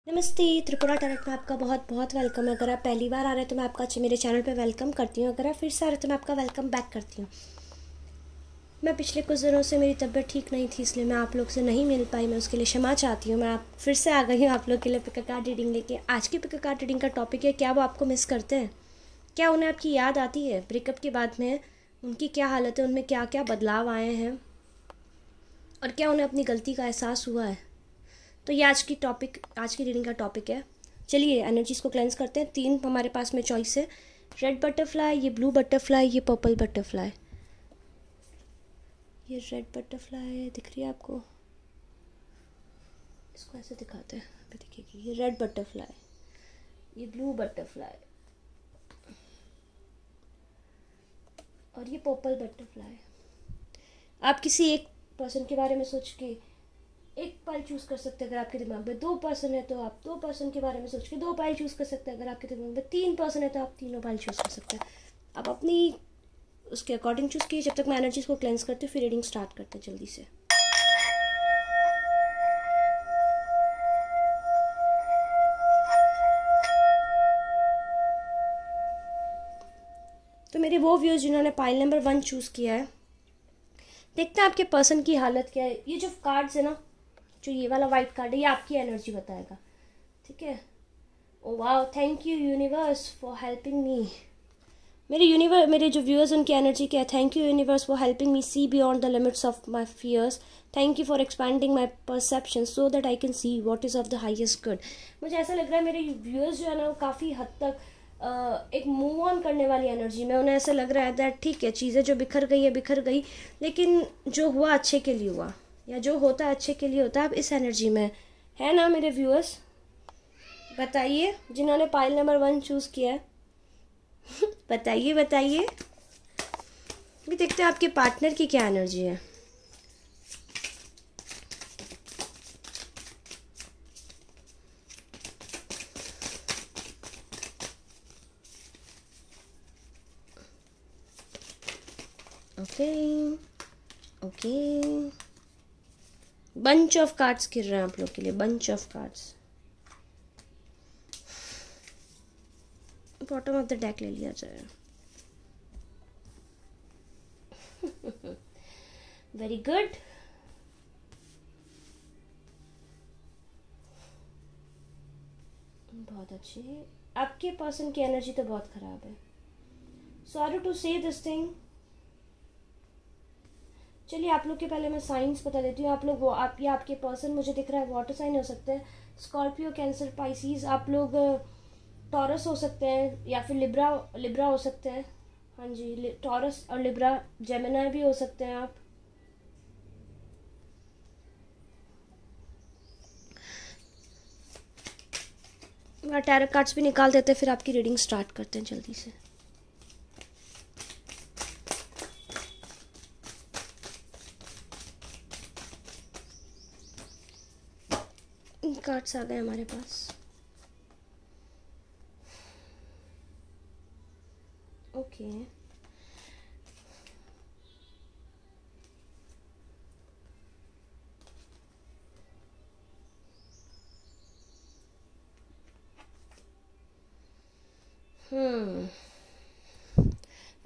नमस्ते। त्रिपुरा टैलेंट में आपका बहुत बहुत वेलकम है। अगर आप पहली बार आ रहे हैं तो मैं आपका मेरे चैनल पे वेलकम करती हूँ। अगर आप फिर से आ रहे हैं तो मैं आपका वेलकम बैक करती हूँ। मैं पिछले कुछ दिनों से मेरी तबीयत ठीक नहीं थी, इसलिए मैं आप लोग से नहीं मिल पाई। मैं उसके लिए क्षमा चाहती हूँ। मैं आप फिर से आ गई हूँ आप लोग के लिए पिक कार्ड रीडिंग लेके। आज की पिक कार्ड रीडिंग का टॉपिक है, क्या वो आपको मिस करते हैं? क्या उन्हें आपकी याद आती है? ब्रेकअप के बाद में उनकी क्या हालत है, उनमें क्या क्या बदलाव आए हैं और क्या उन्हें अपनी गलती का एहसास हुआ है? तो ये आज की रीडिंग का टॉपिक है। चलिए एनर्जीज को क्लेंस करते हैं। 3 हमारे पास में चॉइस है, रेड बटरफ्लाई, ये ब्लू बटरफ्लाई, ये पर्पल बटरफ्लाई। ये रेड बटरफ्लाई दिख रही है आपको? इसको ऐसे दिखाते हैं, अभी दिखेगी। ये रेड बटरफ्लाई, ये ब्लू बटरफ्लाई और ये पर्पल बटरफ्लाई। आप किसी एक पर्सन के बारे में सोच के एक पाइल चूज़ कर सकते हैं। अगर आपके दिमाग में 2 पर्सन है तो आप 2 पर्सन के बारे में सोच के 2 पाइल चूज़ कर सकते हैं। अगर आपके दिमाग में 3 पर्सन है तो आप तीनों पाइल चूज़ कर सकते हैं। आप अपनी उसके अकॉर्डिंग चूज़ कीजिए। जब तक मैं एनर्जीज को क्लेंस करती हूँ फिर रीडिंग स्टार्ट करते हैं जल्दी से। तो मेरे वो व्यूअर्स जिन्होंने पाइल नंबर 1 चूज़ किया है, देखते हैं आपके पर्सन की हालत क्या है। ये जो कार्ड्स है ना, जो ये वाला वाइट कार्ड है, ये आपकी एनर्जी बताएगा, ठीक है? ओ वाह, thank you universe for helping me. मेरे जो व्यूअर्स उनकी एनर्जी क्या है? Thank you universe for helping me see beyond the limits of my fears. Thank you for expanding my perception so that I can see what is of the highest good. मुझे ऐसा लग रहा है मेरे viewers जो है ना, वो काफ़ी हद तक एक मूव ऑन करने वाली एनर्जी में। उन्हें ऐसा लग रहा है दैट ठीक है, चीज़ें जो बिखर गई है बिखर गई, लेकिन जो हुआ अच्छे के लिए हुआ, या जो होता है अच्छे के लिए होता है। आप इस एनर्जी में है ना मेरे व्यूअर्स? बताइए जिन्होंने पाइल नंबर 1 चूज़ किया है बताइए बताइए। भी देखते हैं आपके पार्टनर की क्या एनर्जी है। Okay okay, bunch of cards गिर रहे हैं आप लोग के लिए, bunch of cards. Bottom of the deck ले लिया जाए। Very good. बहुत अच्छी है। आपके पर्सन की एनर्जी तो बहुत खराब है। Sorry to say this thing. चलिए आप लोग के पहले मैं साइंस बता देती हूँ। आप लोग वो आप या आपके पर्सन, मुझे दिख रहा है वाटर साइन हो सकते हैं, स्कॉर्पियो, कैंसर, पाइसीज। आप लोग टॉरस हो सकते हैं या फिर लिब्रा हो सकते हैं। हाँ जी, टॉरस और लिब्रा। जेमिनी भी हो सकते हैं आप। टैरो कार्ड्स भी निकाल देते हैं, फिर आपकी रीडिंग स्टार्ट करते हैं जल्दी से। कार्ड्स आ गए हमारे पास। ओके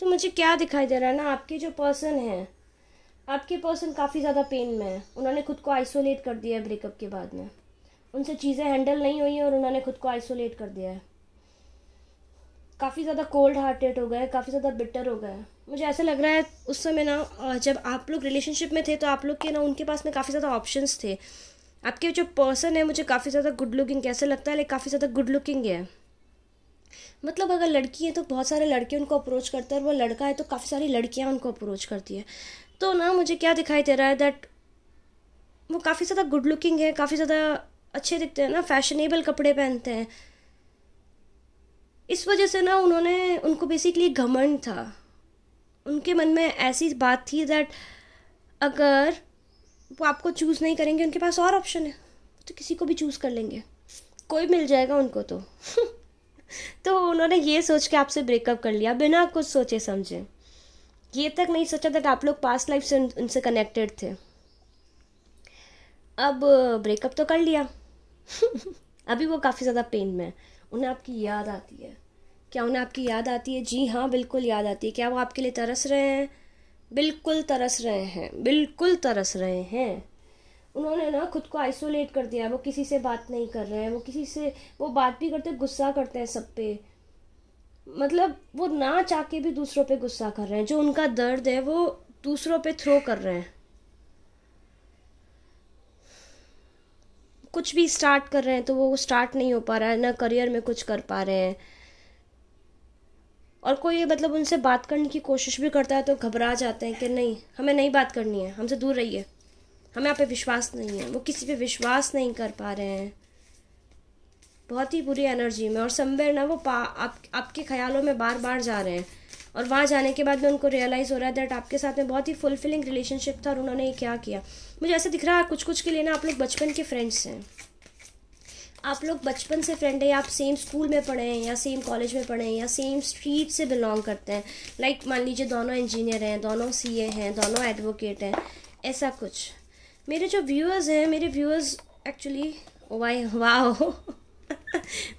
तो मुझे क्या दिखाई दे रहा है ना, आपके जो पर्सन है, आपके पर्सन काफ़ी ज़्यादा पेन में है। उन्होंने खुद को आइसोलेट कर दिया है ब्रेकअप के बाद में। उनसे चीज़ें हैंडल नहीं हुई हैं और उन्होंने खुद को आइसोलेट कर दिया है। काफ़ी ज़्यादा कोल्ड हार्टेड हो गए, काफ़ी ज़्यादा बिटर हो गए। मुझे ऐसा लग रहा है उस समय ना, जब आप लोग रिलेशनशिप में थे तो आप लोग के ना, उनके पास में काफ़ी ज़्यादा ऑप्शंस थे। आपके जो पर्सन है मुझे काफ़ी ज़्यादा गुड लुकिंग कैसे लगता है, लेकिन काफ़ी ज़्यादा गुड लुकिंग है। मतलब अगर लड़की है तो बहुत सारे लड़के उनको अप्रोच करते हैं, और वो लड़का है तो काफ़ी सारी लड़कियां उनको अप्रोच करती है। तो ना मुझे क्या दिखाई दे रहा है दैट वो काफ़ी ज़्यादा गुड लुकिंग है, काफ़ी ज़्यादा अच्छे दिखते हैं ना, फैशनेबल कपड़े पहनते हैं। इस वजह से ना उनको बेसिकली घमंड था। उनके मन में ऐसी बात थी दैट अगर वो आपको चूज़ नहीं करेंगे, उनके पास और ऑप्शन है, तो किसी को भी चूज़ कर लेंगे, कोई मिल जाएगा उनको तो तो उन्होंने ये सोच के आपसे ब्रेकअप कर लिया बिना कुछ सोचे समझे। ये तक नहीं सोचा था कि आप लोग पास्ट लाइफ से उनसे कनेक्टेड थे। अब ब्रेकअप तो कर लिया अभी वो काफ़ी ज़्यादा पेन में है, उन्हें आपकी याद आती है। क्या उन्हें आपकी याद आती है? जी हाँ, बिल्कुल याद आती है। क्या वो आपके लिए तरस रहे हैं? बिल्कुल तरस रहे हैं, बिल्कुल तरस रहे हैं। उन्होंने ना खुद को आइसोलेट कर दिया है, वो किसी से बात नहीं कर रहे हैं, वो किसी से, वो बात भी करते गुस्सा करते हैं सब पे, मतलब वो ना चाह के भी दूसरों पे गुस्सा कर रहे हैं, जो उनका दर्द है वो दूसरों पे थ्रो कर रहे हैं। कुछ भी स्टार्ट कर रहे हैं तो वो स्टार्ट नहीं हो पा रहा है, ना करियर में कुछ कर पा रहे हैं, और कोई मतलब उनसे बात करने की कोशिश भी करता है तो घबरा जाते हैं कि नहीं, हमें नहीं बात करनी है, हमसे दूर रहिए, हमें आप पे विश्वास नहीं है। वो किसी पे विश्वास नहीं कर पा रहे हैं, बहुत ही बुरी एनर्जी में, और समवेयर ना वो आपके ख्यालों में बार बार जा रहे हैं, और वहाँ जाने के बाद में उनको रियलाइज़ हो रहा है दैट आपके साथ में बहुत ही फुलफिलिंग रिलेशनशिप था और उन्होंने ये क्या किया। मुझे ऐसा दिख रहा है कुछ कुछ के लिए ना आप लोग बचपन के फ्रेंड्स हैं, आप लोग बचपन से फ्रेंड है, या आप सेम स्कूल में पढ़े हैं या सेम कॉलेज में पढ़े हैं या सेम स्ट्रीट से बिलोंग करते हैं। लाइक मान लीजिए दोनों इंजीनियर हैं, दोनों सीए हैं, दोनों एडवोकेट हैं, ऐसा कुछ। मेरे जो व्यूअर्स हैं, मेरे व्यूअर्स एक्चुअली वाह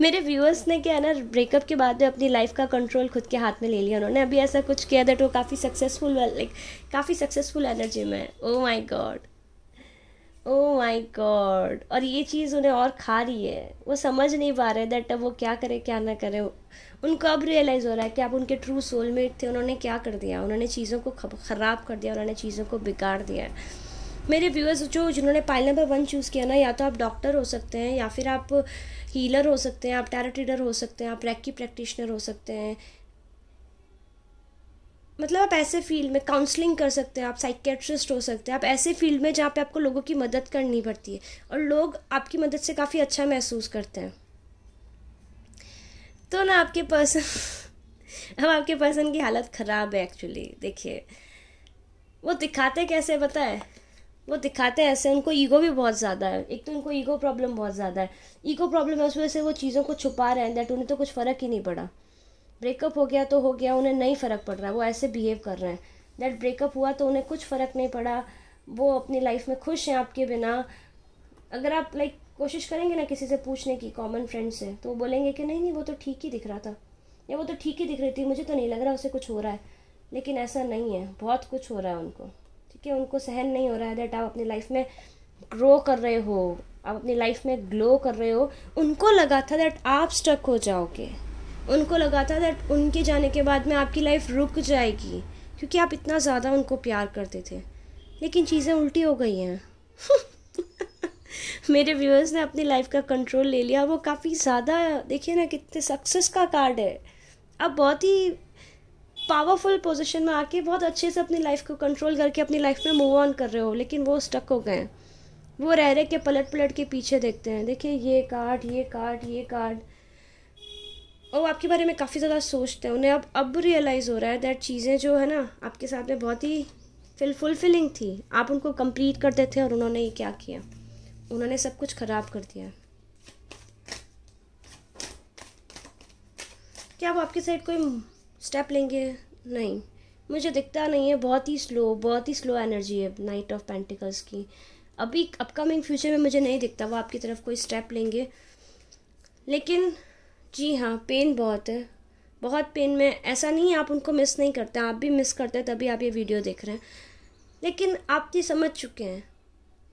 मेरे व्यूअर्स ने क्या है ना, ब्रेकअप के बाद में अपनी लाइफ का कंट्रोल खुद के हाथ में ले लिया उन्होंने। अभी ऐसा कुछ किया दैट वो काफ़ी सक्सेसफुल, लाइक काफ़ी सक्सेसफुल एनर्जी में। Oh my God, oh my God. और ये चीज़ उन्हें और खा रही है, वो समझ नहीं पा रहे दैट अब वो क्या करे क्या ना करे। उनको अब रियलाइज़ हो रहा है कि आप उनके ट्रू सोलमेट थे, उन्होंने क्या कर दिया, उन्होंने चीज़ों को ख़राब कर दिया, उन्होंने चीज़ों को बिगाड़ दिया है। मेरे व्यूअर्स जिन्होंने पाइल नंबर 1 चूज़ किया ना, या तो आप डॉक्टर हो सकते हैं, या फिर आप हीलर हो सकते हैं, आप टैरोट रीडर हो सकते हैं, आप रेकी प्रैक्टिशनर हो सकते हैं, मतलब आप ऐसे फील्ड में काउंसलिंग कर सकते हैं, आप साइकेट्रिस्ट हो सकते हैं, आप ऐसे फील्ड में जहाँ पे आपको लोगों की मदद करनी पड़ती है और लोग आपकी मदद से काफ़ी अच्छा महसूस करते हैं। तो ना आपके पर्सन अब आपके पर्सन की हालत ख़राब है एक्चुअली। देखिए वो दिखाते कैसे पता है, वो दिखाते ऐसे, उनको ईगो भी बहुत ज़्यादा है। एक तो उनको ईगो प्रॉब्लम बहुत ज़्यादा है, ईगो प्रॉब्लम है, उस वजह से वो चीज़ों को छुपा रहे हैं दैट उन्हें तो कुछ फ़र्क ही नहीं पड़ा। ब्रेकअप हो गया तो हो गया, उन्हें नहीं फ़र्क पड़ रहा है, वो ऐसे बिहेव कर रहे हैं दैट ब्रेकअप हुआ तो उन्हें कुछ फ़र्क नहीं पड़ा, वो अपनी लाइफ में खुश हैं आपके बिना। अगर आप लाइक कोशिश करेंगे ना किसी से पूछने की, कॉमन फ्रेंड से, तो वो बोलेंगे कि नहीं नहीं वो तो ठीक ही दिख रहा था, या वो तो ठीक ही दिख रही थी, मुझे तो नहीं लग रहा उसे कुछ हो रहा है। लेकिन ऐसा नहीं है, बहुत कुछ हो रहा है उनको, ठीक है। उनको सहन नहीं हो रहा है दैट आप अपनी लाइफ में ग्रो कर रहे हो, आप अपनी लाइफ में ग्लो कर रहे हो। उनको लगा था दैट आप स्टक हो जाओगे, उनको लगा था दैट उनके जाने के बाद में आपकी लाइफ रुक जाएगी, क्योंकि आप इतना ज़्यादा उनको प्यार करते थे। लेकिन चीज़ें उल्टी हो गई हैं मेरे व्यूअर्स ने अपनी लाइफ का कंट्रोल ले लिया। वो काफ़ी ज़्यादा, देखिए ना कितने सक्सेस का कार्ड है। अब बहुत ही पावरफुल पोजीशन में आके बहुत अच्छे से अपनी लाइफ को कंट्रोल करके अपनी लाइफ में मूव ऑन कर रहे हो, लेकिन वो स्टक हो गए हैं। वो रह रहे के पलट पलट के पीछे देखते हैं, देखिए ये कार्ड, ये कार्ड, ये कार्ड, और आपके बारे में काफ़ी ज़्यादा सोचते हैं। उन्हें अब रियलाइज़ हो रहा है दैट चीज़ें जो है ना आपके साथ में बहुत ही फुलफिलिंग थी, आप उनको कंप्लीट करते थे, और उन्होंने ये क्या किया, उन्होंने सब कुछ ख़राब कर दिया। क्या वो आपके साइड कोई स्टेप लेंगे? नहीं, मुझे दिखता नहीं है। बहुत ही स्लो एनर्जी है नाइट ऑफ पेंटिकल्स की। अभी अपकमिंग फ्यूचर में मुझे नहीं दिखता वो आपकी तरफ कोई स्टेप लेंगे। लेकिन जी हाँ, पेन बहुत है, बहुत पेन में। ऐसा नहीं है आप उनको मिस नहीं करते, आप भी मिस करते हैं, तभी आप ये वीडियो देख रहे हैं। लेकिन आप ये समझ चुके हैं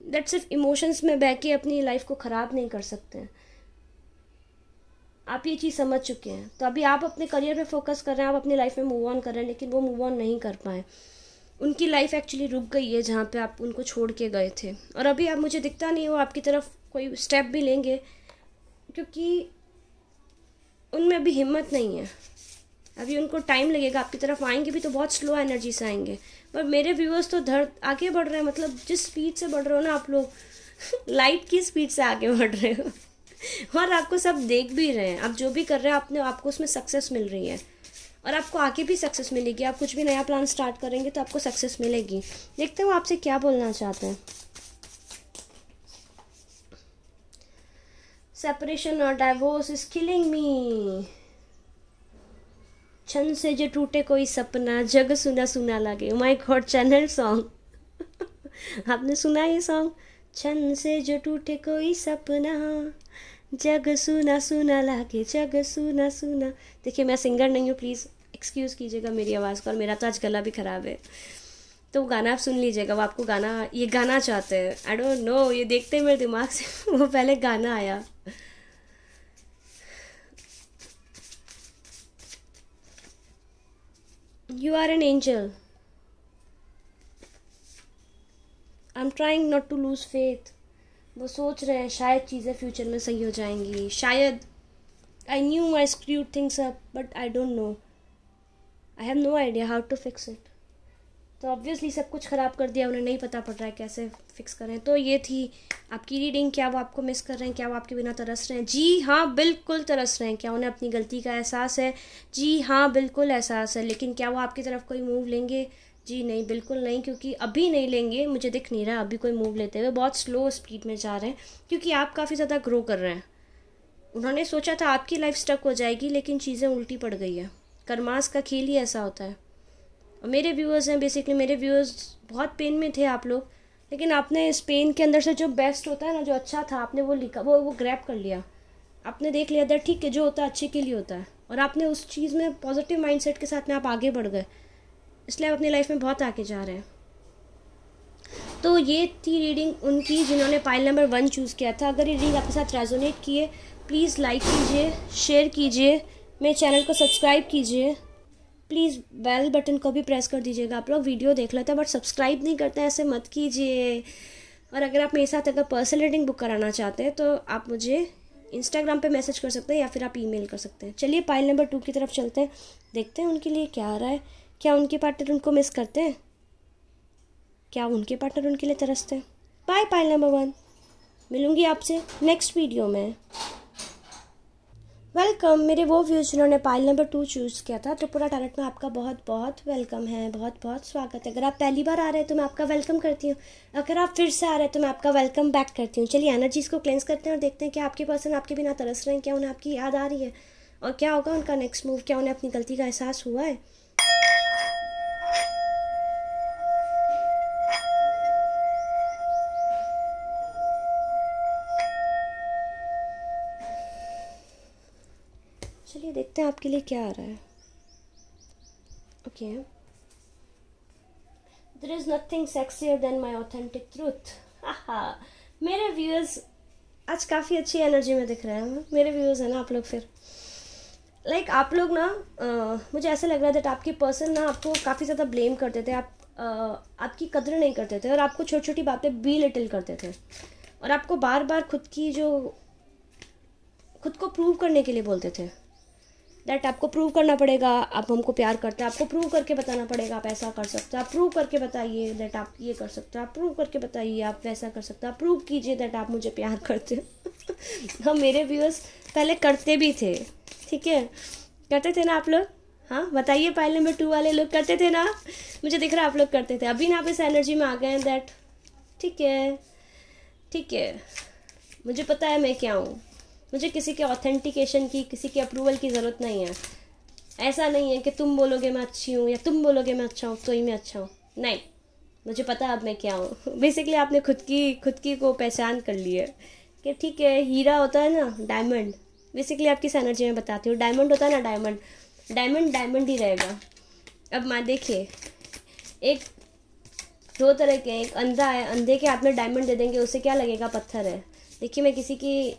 दैट सिर्फ इमोशंस में बह के अपनी लाइफ को ख़राब नहीं कर सकते हैं। आप ये चीज़ समझ चुके हैं, तो अभी आप अपने करियर पे फोकस कर रहे हैं, आप अपनी लाइफ में मूव ऑन कर रहे हैं, लेकिन वो मूव ऑन नहीं कर पाए। उनकी लाइफ एक्चुअली रुक गई है जहाँ पे आप उनको छोड़ के गए थे, और अभी आप, मुझे दिखता नहीं वो आपकी तरफ कोई स्टेप भी लेंगे, क्योंकि उनमें अभी हिम्मत नहीं है। अभी उनको टाइम लगेगा, आपकी तरफ आएंगे भी तो बहुत स्लो एनर्जी से आएंगे। पर मेरे व्यूअर्स तो आगे बढ़ रहे हैं, मतलब जिस स्पीड से बढ़ रहे हो ना आप लोग लाइट की स्पीड से आगे बढ़ रहे हो और आपको सब देख भी रहे हैं। आप जो भी कर रहे हैं आपको उसमें सक्सेस मिल रही है, और आपको आगे भी सक्सेस मिलेगी। आप कुछ भी नया प्लान स्टार्ट करेंगे तो आपको सक्सेस मिलेगी। देखते हो आपसे क्या बोलना चाहते हैं। सेपरेशन और डाइवोर्स इज किलिंग मी। छन से जो टूटे कोई सपना, जग सुना सुना लगे। माय गॉड, चैनल सॉन्ग आपने सुना ये सॉन्ग? छन से जो टूटे कोई सपना, जग सुना सुना लागे, जग सुना सुना। देखिए मैं सिंगर नहीं हूँ, प्लीज़ एक्सक्यूज़ कीजिएगा मेरी आवाज़ का, और मेरा तो आज गला भी ख़राब है। तो वो गाना आप सुन लीजिएगा, वो आपको गाना, ये गाना चाहते हैं, आई डोंट नो, ये देखते ही मेरे दिमाग से वो पहले गाना आया। You are an angel, I am trying not to lose faith. वो सोच रहे हैं शायद चीज़ें फ्यूचर में सही हो जाएंगी, शायद। I knew I screwed things up but I don't know, I have no idea how to fix it. तो ऑब्वियसली सब कुछ ख़राब कर दिया, उन्हें नहीं पता पड़ रहा है कैसे फिक्स करें। तो ये थी आपकी रीडिंग। क्या वो आपको मिस कर रहे हैं? क्या वो आपके बिना तरस रहे हैं? जी हाँ, बिल्कुल तरस रहे हैं। क्या उन्हें अपनी गलती का एहसास है? जी हाँ, बिल्कुल एहसास है। लेकिन क्या वो आपकी तरफ कोई मूव लेंगे? जी नहीं, बिल्कुल नहीं, क्योंकि अभी नहीं लेंगे। मुझे दिख नहीं रहा अभी कोई मूव लेते हुए, बहुत स्लो स्पीड में जा रहे हैं, क्योंकि आप काफ़ी ज़्यादा ग्रो कर रहे हैं। उन्होंने सोचा था आपकी लाइफ स्टक हो जाएगी, लेकिन चीज़ें उल्टी पड़ गई है। कर्मास का खेल ही ऐसा होता है। और मेरे व्यूअर्स हैं, बेसिकली मेरे व्यूअर्स बहुत पेन में थे आप लोग, लेकिन आपने इस पेन के अंदर से जो बेस्ट होता है ना, जो अच्छा था, आपने वो लिखा, वो ग्रैब कर लिया। आपने देख लिया दैट ठीक है, जो होता है अच्छे के लिए होता है, और आपने उस चीज़ में पॉजिटिव माइंडसेट के साथ में आप आगे बढ़ गए, इसलिए आप अपनी लाइफ में बहुत आगे जा रहे हैं। तो ये थी रीडिंग उनकी जिन्होंने पाइल नंबर 1 चूज़ किया था। अगर ये रीडिंग आपके साथ रेजोनेट किए, प्लीज़ लाइक कीजिए, शेयर कीजिए, मेरे चैनल को सब्सक्राइब कीजिए, प्लीज़ बेल बटन को भी प्रेस कर दीजिएगा। आप लोग वीडियो देख लेते हैं बट सब्सक्राइब नहीं करते हैं, ऐसे मत कीजिए। और अगर आप मेरे साथ अगर पर्सनल रीडिंग बुक कराना चाहते हैं तो आप मुझे इंस्टाग्राम पे मैसेज कर सकते हैं या फिर आप ईमेल कर सकते हैं। चलिए पाइल नंबर 2 की तरफ चलते हैं, देखते हैं उनके लिए क्या आ रहा है। क्या उनके पार्टनर उनको मिस करते हैं? क्या उनके पार्टनर उनके लिए तरसते हैं? बाय पाइल नंबर 1, मिलूंगी आपसे नेक्स्ट वीडियो में। वेलकम मेरे वो व्यूज़ जिन्होंने पाइल नंबर 2 चूज़ किया था। त्रिपुरा टैरेट में आपका बहुत बहुत वेलकम है, बहुत बहुत स्वागत है। अगर आप पहली बार आ रहे हैं तो मैं आपका वेलकम करती हूँ, अगर आप फिर से आ रहे हैं तो मैं आपका वेलकम बैक करती हूँ। चलिए एनर्जीज़ को क्लेंस करते हैं और देखते हैं कि आपके पर्सन आपके बिना तरस रहे हैं, क्या उन्हें आपकी याद आ रही है, और क्या होगा उनका नेक्स्ट मूव, क्या उन्हें अपनी गलती का एहसास हुआ है। चलिए देखते हैं आपके लिए क्या आ रहा है। Okay, there is nothing sexier than my authentic truth. मेरे व्यूअर्स आज काफ़ी अच्छी एनर्जी में दिख रहे हैं। मेरे व्यूअर्स हैं ना आप लोग, फिर आप लोग ना मुझे ऐसा लग रहा है दैट आपके पर्सन ना आपको काफ़ी ज़्यादा ब्लेम करते थे, आपकी कदर नहीं करते थे, और आपको छोटी छोटी बातें बी लिटिल करते थे, और आपको बार बार खुद को प्रूव करने के लिए बोलते थे दैट आपको प्रूव करना पड़ेगा, आप हमको प्यार करते हैं, आपको प्रूव करके बताना पड़ेगा आप ऐसा कर सकते हो, आप प्रूव करके बताइए दैट आप ये कर सकते हो, आप प्रूव करके बताइए आप वैसा कर सकते हो, आप प्रूव कीजिए दैट आप मुझे प्यार करते हो। हाँ, मेरे व्यूअर्स पहले करते भी थे, ठीक है, करते थे ना आप लोग? हाँ बताइए, पाइल नंबर 2 वाले लोग करते थे ना? मुझे दिख रहा है आप लोग करते थे। अभी ना आप इस एनर्जी में आ गए हैं दैट ठीक है, ठीक है, मुझे पता है मैं क्या हूँ, मुझे किसी के ऑथेंटिकेशन की, किसी के अप्रूवल की ज़रूरत नहीं है। ऐसा नहीं है कि तुम बोलोगे मैं अच्छी हूँ या तुम बोलोगे मैं अच्छा हूँ तो ही मैं अच्छा हूँ, नहीं, मुझे पता है अब मैं क्या हूँ। बेसिकली आपने खुद की को पहचान कर ली है कि ठीक है, हीरा होता है ना, डायमंड, बेसिकली आपकी इस एनर्जी में बताती हूँ, डायमंड होता है ना, डायमंड डायमंड ही रहेगा। अब मैं देखिए, एक दो तरह के, एक अंधा है, अंधे के हाथ में डायमंड दे देंगे, उसे क्या लगेगा पत्थर है। देखिए मैं किसी की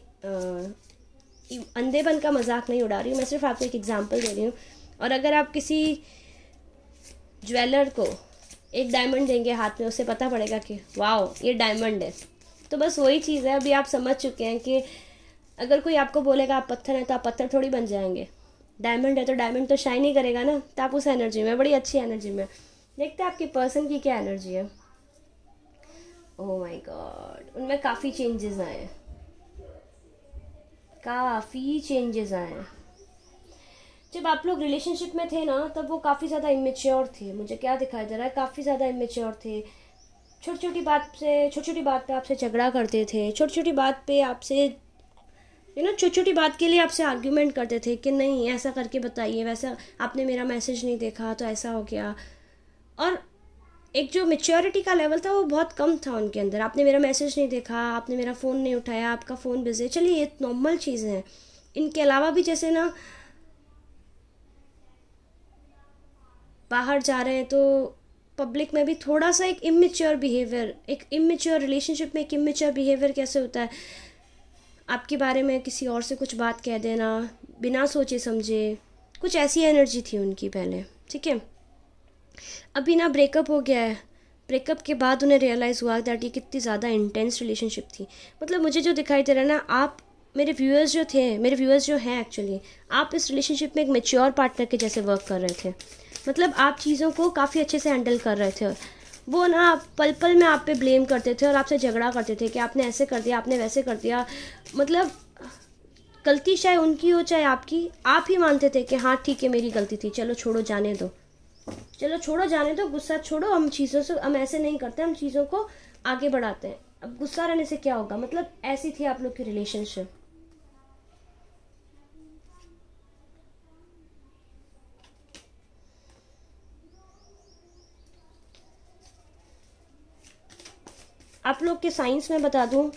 अंधेपन का मजाक नहीं उड़ा रही हूँ, मैं सिर्फ आपको एक एग्जांपल दे रही हूँ। और अगर आप किसी ज्वेलर को एक डायमंड देंगे हाथ में, उसे पता पड़ेगा कि वाओ ये डायमंड है। तो बस वही चीज़ है, अभी आप समझ चुके हैं कि अगर कोई आपको बोलेगा आप पत्थर हैं तो आप पत्थर थोड़ी बन जाएंगे, डायमंड है तो डायमंड तो शाइन ही करेगा ना। तो आप उस एनर्जी में, बड़ी अच्छी एनर्जी में, देखते हैं आपके पर्सन की क्या एनर्जी है। ओह माय गॉड, उनमें काफ़ी चेंजेस आए हैं, काफ़ी चेंजेस आए हैं। जब आप लोग रिलेशनशिप में थे ना, तब वो काफ़ी ज़्यादा इमेच्योर थे। मुझे क्या दिखाई दे रहा है, काफ़ी ज़्यादा इमेच्योर थे। छोटी छोटी बात पे आपसे झगड़ा करते थे, छोटी छोटी बात पे आपसे छोटी छोटी बात के लिए आपसे आर्ग्यूमेंट करते थे कि नहीं ऐसा करके बताइए, वैसा आपने मेरा मैसेज नहीं देखा तो ऐसा हो गया। और एक जो मेच्योरिटी का लेवल था वो बहुत कम था उनके अंदर। आपने मेरा मैसेज नहीं देखा, आपने मेरा फ़ोन नहीं उठाया, आपका फ़ोन बिजी है, चलिए ये नॉर्मल चीज़ें हैं। इनके अलावा भी जैसे ना बाहर जा रहे हैं तो पब्लिक में भी थोड़ा सा एक इमेच्योर बिहेवियर, एक इमेच्योर रिलेशनशिप में एक इमेच्योर बिहेवियर कैसे होता है, आपके बारे में किसी और से कुछ बात कह देना बिना सोचे समझे, कुछ ऐसी एनर्जी थी उनकी पहले, ठीक है। अभी ना ब्रेकअप हो गया है, ब्रेकअप के बाद उन्हें रियलाइज़ हुआ दैट ये कितनी ज़्यादा इंटेंस रिलेशनशिप थी। मतलब मुझे जो दिखाई दे रहा है ना, आप मेरे व्यूअर्स जो हैं एक्चुअली, आप इस रिलेशनशिप में एक मेच्योर पार्टनर के जैसे वर्क कर रहे थे। मतलब आप चीज़ों को काफ़ी अच्छे से हैंडल कर रहे थे। वो ना पल पल में आप पे ब्लेम करते थे और आपसे झगड़ा करते थे कि आपने ऐसे कर दिया, आपने वैसे कर दिया। मतलब गलती चाहे उनकी हो चाहे आपकी, आप ही मानते थे कि हाँ ठीक है मेरी गलती थी, चलो छोड़ो जाने दो, चलो छोड़ो जाने दो, गुस्सा छोड़ो, हम चीज़ों से हम ऐसे नहीं करते, हम चीज़ों को आगे बढ़ाते हैं। अब गुस्सा रहने से क्या होगा, मतलब ऐसी थी आप लोग की रिलेशनशिप। आप लोग के साइंस में बता दूं,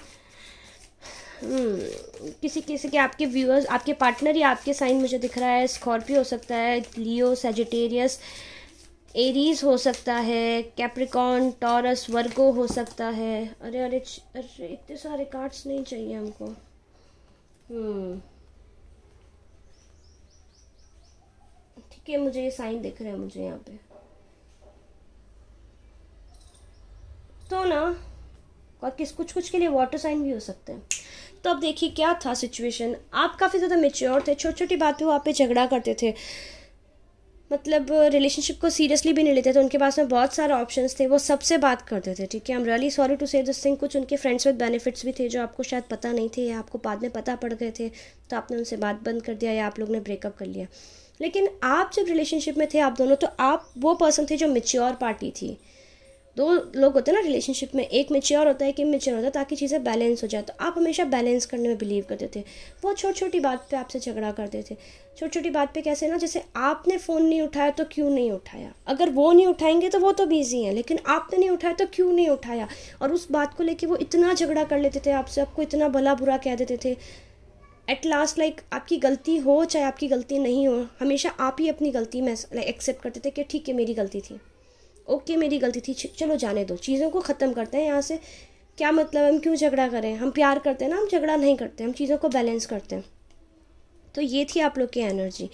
किसी किसी के आपके व्यूअर्स, आपके पार्टनर या आपके साइन मुझे दिख रहा है स्कॉर्पियो हो सकता है, लियो, सजिटेरियस, एरीज हो सकता है, कैप्रिकॉन, टॉरस, वर्गो हो सकता है। अरे अरे अरे इतने सारे कार्ड्स नहीं चाहिए हमको। ठीक है, मुझे ये साइन दिख रहे हैं मुझे यहाँ पे। तो ना और कुछ कुछ के लिए वाटर साइन भी हो सकते हैं। तो अब देखिए क्या था सिचुएशन, आप काफ़ी ज़्यादा मेच्योर थे, छोटी छोटी बातें वो आप पे झगड़ा करते थे, मतलब रिलेशनशिप को सीरियसली भी नहीं लेते थे। उनके पास में बहुत सारे ऑप्शंस थे, वो सबसे बात करते थे, ठीक है। I am really sorry to say this thing. कुछ उनके फ्रेंड्स विद बेनिफिट्स भी थे जो आपको शायद पता नहीं थे या आपको बाद में पता पड़ गए थे, तो आपने उनसे बात बंद कर दिया या आप लोग ने ब्रेकअप कर लिया। लेकिन आप जब रिलेशनशिप में थे आप दोनों, तो आप वो पर्सन थे जो मेच्योर पार्टी थी। दो लोग होते हैं ना रिलेशनशिप में, एक मेच्योर होता है एक इमेच्योर होता है, ताकि चीज़ें बैलेंस हो जाए। तो आप हमेशा बैलेंस करने में बिलीव करते थे। वो छोटी छोटी बात पे आपसे झगड़ा करते थे, छोटी छोटी बात पे कैसे ना, जैसे आपने फ़ोन नहीं उठाया तो क्यों नहीं उठाया, अगर वो नहीं उठाएंगे तो वो तो बिजी हैं, लेकिन आपने नहीं उठाया तो क्यों नहीं उठाया। और उस बात को लेके वो इतना झगड़ा कर लेते थे आपसे, आपको इतना भला बुरा कह देते थे। एट लास्ट लाइक आपकी गलती हो चाहे आपकी गलती नहीं हो, हमेशा आप ही अपनी गलती में एक्सेप्ट करते थे कि ठीक है मेरी गलती थी, ओके मेरी गलती थी, चलो जाने दो, चीज़ों को ख़त्म करते हैं यहाँ से। क्या मतलब हम क्यों झगड़ा करें, हम प्यार करते हैं ना, हम झगड़ा नहीं करते, हम चीज़ों को बैलेंस करते हैं। तो ये थी आप लोग की एनर्जी।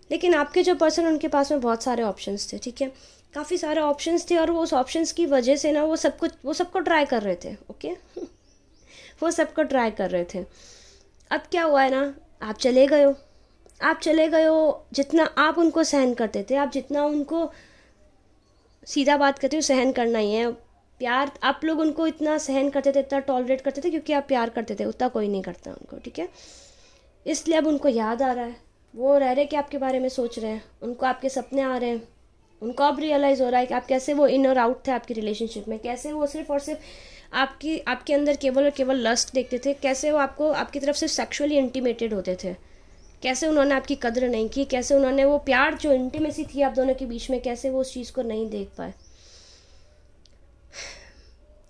लेकिन आपके जो पर्सन, उनके पास में बहुत सारे ऑप्शंस थे, ठीक है, काफ़ी सारे ऑप्शंस थे, और वो उस ऑप्शंस की वजह से ना वो सबको ट्राई कर रहे थे, ओके वो सबको ट्राई कर रहे थे। अब क्या हुआ है ना, आप चले गए हो, जितना आप उनको सहन करते थे, आप जितना उनको सीधा बात करते हो, सहन करना ही है। प्यार, आप लोग उनको इतना सहन करते थे, इतना टॉलरेट करते थे क्योंकि आप प्यार करते थे, उतना कोई नहीं करता उनको, ठीक है। इसलिए अब उनको याद आ रहा है, वो रह रहे कि आपके बारे में सोच रहे हैं, उनको आपके सपने आ रहे हैं, उनको अब रियलाइज़ हो रहा है कि आप कैसे वो इन और आउट थे आपकी रिलेशनशिप में, कैसे वो सिर्फ और सिर्फ आपके अंदर केवल और केवल लस्ट देखते थे, कैसे वो आपको आपकी तरफ से सेक्सुअली इंटीमेटेड होते थे, कैसे उन्होंने आपकी कदर नहीं की, कैसे उन्होंने वो प्यार जो इंटीमेसी थी आप दोनों के बीच में, कैसे वो उस चीज़ को नहीं देख पाए।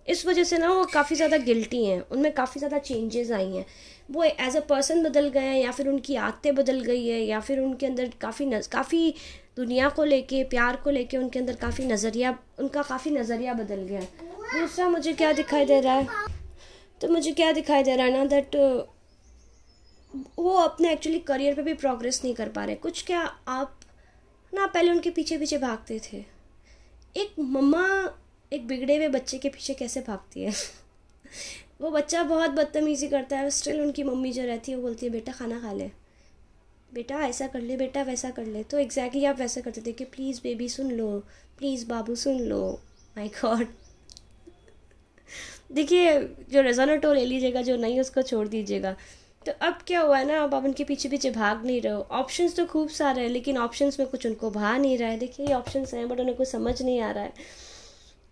इस वजह से ना वो काफ़ी ज़्यादा गिल्टी हैं, उनमें काफ़ी ज़्यादा चेंजेस आई हैं, वो एज अ पर्सन बदल गए हैं, या फिर उनकी आदतें बदल गई है, या फिर उनके अंदर काफ़ी दुनिया को लेके, प्यार को लेके उनके अंदर उनका काफ़ी नज़रिया बदल गया है। दूसरा मुझे क्या दिखाई दे रहा है, तो मुझे क्या दिखाई दे रहा है ना, दैट वो अपने एक्चुअली करियर पे भी प्रोग्रेस नहीं कर पा रहे। कुछ क्या आप ना पहले उनके पीछे पीछे भागते थे, एक मम्मा एक बिगड़े हुए बच्चे के पीछे कैसे भागती है वो बच्चा बहुत बदतमीज़ी करता है, स्टिल उनकी मम्मी जो रहती है वो बोलती है बेटा खाना खा ले, बेटा ऐसा कर ले, बेटा वैसा कर ले। तो एग्जैक्टली आप वैसा करते थे कि please baby soon low, please Babu soon low. My God देखिए, जो रेजोनेट हो ले लीजिएगा, जो नहीं उसको छोड़ दीजिएगा। तो अब क्या हुआ है ना, अब आप उनके पीछे पीछे भाग नहीं रहे हो। ऑप्शंस तो खूब सारे हैं, लेकिन ऑप्शंस में कुछ उनको भा नहीं रहा है। देखिए ये ऑप्शंस हैं बट उन्हें कुछ समझ नहीं आ रहा है।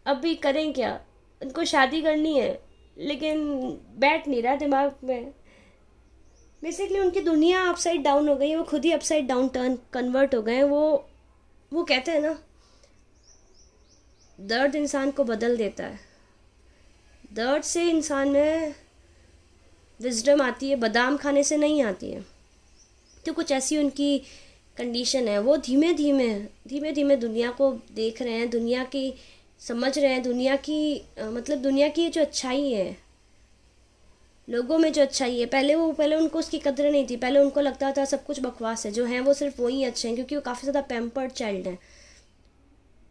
अब भी करें क्या, उनको शादी करनी है लेकिन बैठ नहीं रहा दिमाग में। बेसिकली उनकी दुनिया अपसाइड डाउन हो गई है, वो खुद ही अपसाइड डाउन टर्न कन्वर्ट हो गए हैं। वो कहते हैं ना, दर्द इंसान को बदल देता है। दर्द से इंसान में विजडम आती है, बादाम खाने से नहीं आती है। तो कुछ ऐसी उनकी कंडीशन है। वो धीमे धीमे दुनिया को देख रहे हैं, दुनिया की समझ रहे हैं, दुनिया की मतलब दुनिया की जो अच्छाई है, लोगों में जो अच्छाई है, पहले उनको उसकी कदर नहीं थी। पहले उनको लगता था सब कुछ बकवास है, जो हैं वो सिर्फ वही अच्छे हैं, क्योंकि वो काफ़ी ज़्यादा पैम्पर्ड चाइल्ड हैं।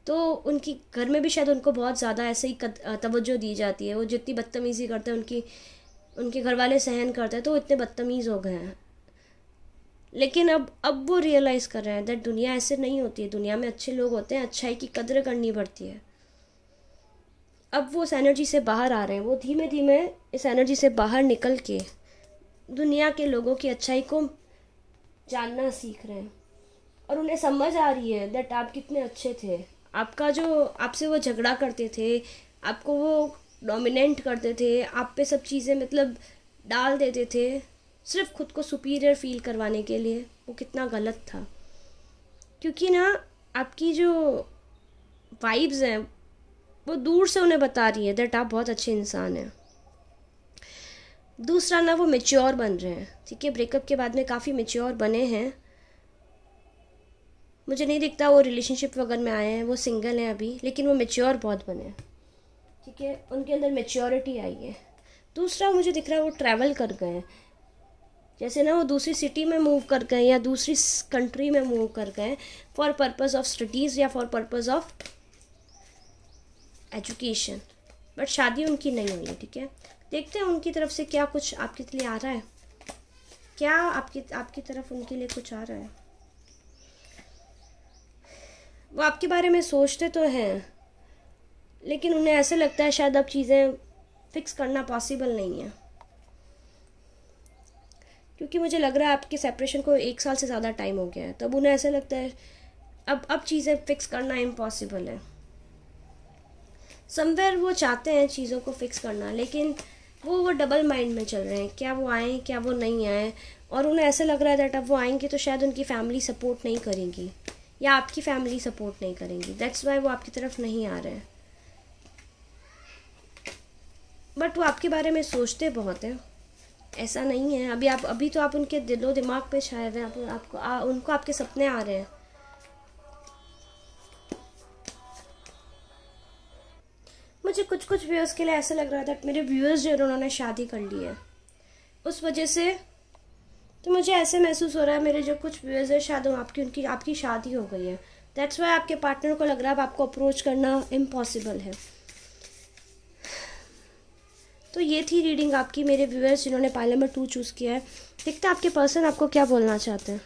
तो उनकी घर में भी शायद उनको बहुत ज़्यादा ऐसे ही तवज्जो दी जाती है। वो जितनी बदतमीज़ी करते हैं उनके घर वाले सहन करते हैं, तो वो इतने बदतमीज़ हो गए हैं। लेकिन अब वो रियलाइज़ कर रहे हैं दैट दुनिया ऐसे नहीं होती है। दुनिया में अच्छे लोग होते हैं, अच्छाई की कदर करनी पड़ती है। अब वो इस एनर्जी से बाहर आ रहे हैं। वो धीमे धीमे इस एनर्जी से बाहर निकल के दुनिया के लोगों की अच्छाई को जानना सीख रहे हैं, और उन्हें समझ आ रही है दैट आप कितने अच्छे थे। आपसे वो झगड़ा करते थे, आपको वो डोमिनेट करते थे, आप पे सब चीज़ें मतलब डाल देते थे सिर्फ खुद को सुपीरियर फील करवाने के लिए। वो कितना गलत था, क्योंकि ना आपकी जो वाइब्स हैं वो दूर से उन्हें बता रही है दैट आप बहुत अच्छे इंसान हैं। दूसरा ना, वो मैच्योर बन रहे हैं। ठीक है, ब्रेकअप के बाद में काफ़ी मैच्योर बने हैं। मुझे नहीं दिखता वो रिलेशनशिप वगैरह में आए हैं, वो सिंगल हैं अभी, लेकिन वो मैच्योर बहुत बने हैं। ठीक है, उनके अंदर मैच्योरिटी आई है। दूसरा मुझे दिख रहा है वो ट्रैवल कर गए हैं। जैसे ना वो दूसरी सिटी में मूव कर गए या दूसरी कंट्री में मूव कर गए फॉर पर्पज़ ऑफ स्टडीज़ या for purpose of education, but शादी उनकी नहीं हुई है। ठीक है, देखते हैं उनकी तरफ से क्या कुछ आपके लिए आ रहा है। क्या आपकी तरफ उनके लिए कुछ आ रहा है? वो आपके बारे में सोचते तो हैं, लेकिन उन्हें ऐसे लगता है शायद अब चीज़ें फिक्स करना पॉसिबल नहीं है, क्योंकि मुझे लग रहा है आपके सेपरेशन को 1 साल से ज़्यादा टाइम हो गया है। तब उन्हें ऐसे लगता है अब चीज़ें फिक्स करना इम्पॉसिबल है। समवेयर वो चाहते हैं चीज़ों को फिक्स करना, लेकिन वो डबल माइंड में चल रहे हैं, क्या वो आएँ क्या वो नहीं आए। और उन्हें ऐसा लग रहा है दैट अब वो आएंगे तो शायद उनकी फैमिली सपोर्ट नहीं करेंगी या आपकी फैमिली सपोर्ट नहीं करेंगी। दैट्स वाई वो आपकी तरफ नहीं आ रहे हैं। बट वो आपके बारे में सोचते बहुत हैं, ऐसा नहीं है। अभी तो आप उनके दिलो दिमाग पे छाए हुए हैं। उनको आपके सपने आ रहे हैं। मुझे कुछ व्यूअर्स के लिए ऐसा लग रहा था कि मेरे व्यूअर्स जो उन्होंने शादी कर ली है, उस वजह से तो मुझे ऐसे महसूस हो रहा है मेरे जो कुछ व्यूअर्स है शायद आपकी शादी हो गई है। दैट्स वाई आपके पार्टनर को लग रहा है आपको अप्रोच करना इम्पॉसिबल है। तो ये थी रीडिंग आपकी मेरे व्यूअर्स जिन्होंने पाइल नंबर 2 चूज़ किया है। देखते हैं आपके पर्सन आपको क्या बोलना चाहते हैं।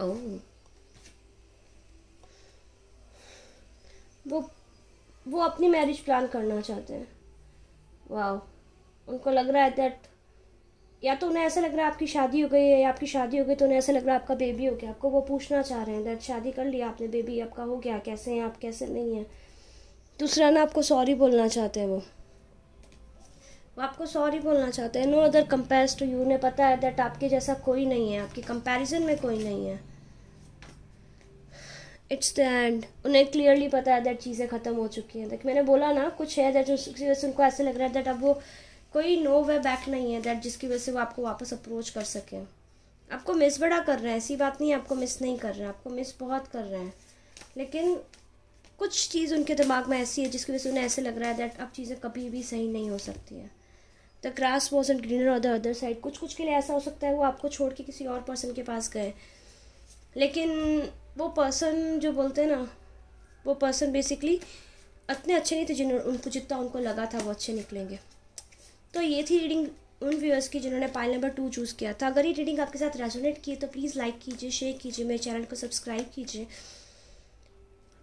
ओह, वो अपनी मैरिज प्लान करना चाहते हैं। वाह, उनको लग रहा है दैट या तो उन्हें ऐसा लग रहा है आपकी शादी हो गई है, या आपकी शादी हो गई तो उन्हें ऐसा लग रहा है आपका बेबी हो गया। आपको वो पूछना चाह रहे हैं दैट शादी कर लिया आपने, बेबी आपका हो गया, कैसे हैं आप, कैसे नहीं है। दूसरा ना, आपको सॉरी बोलना चाहते हैं। वो आपको सॉरी बोलना चाहते हैं। No other compares to you. उन्हें पता है दैट आपके जैसा कोई नहीं है, आपके कंपैरिजन में कोई नहीं है। It's the end. उन्हें क्लियरली पता है दैट चीज़ें ख़त्म हो चुकी हैं। देखिए मैंने बोला ना, कुछ है दैट उसकी वजह से उनको ऐसे लग रहा है दैट अब वो कोई नो वे बैक नहीं है, दैट जिसकी वजह से वो आपको वापस अप्रोच कर सकें। आपको मिस बड़ा कर रहे हैं, ऐसी बात नहीं है आपको मिस नहीं कर रहे हैं, आपको मिस बहुत कर रहे हैं। लेकिन कुछ चीज़ उनके दिमाग में ऐसी है जिसकी वजह से उन्हें ऐसे लग रहा है दैट अब चीज़ें कभी भी सही नहीं हो सकती है। The grass wasn't greener on the other side. कुछ के लिए ऐसा हो सकता है वो आपको छोड़ के किसी और पर्सन के पास गए, लेकिन वो पर्सन जो बोलते हैं ना, वो पर्सन बेसिकली इतने अच्छे नहीं थे जितना उनको लगा था वो अच्छे निकलेंगे। तो ये थी रीडिंग उन व्यूअर्स की जिन्होंने पाइल नंबर 2 चूज़ किया था। अगर ये रीडिंग आपके साथ रेजोनेट की तो प्लीज़ लाइक कीजिए, शेयर कीजिए, मेरे चैनल को सब्सक्राइब कीजिए।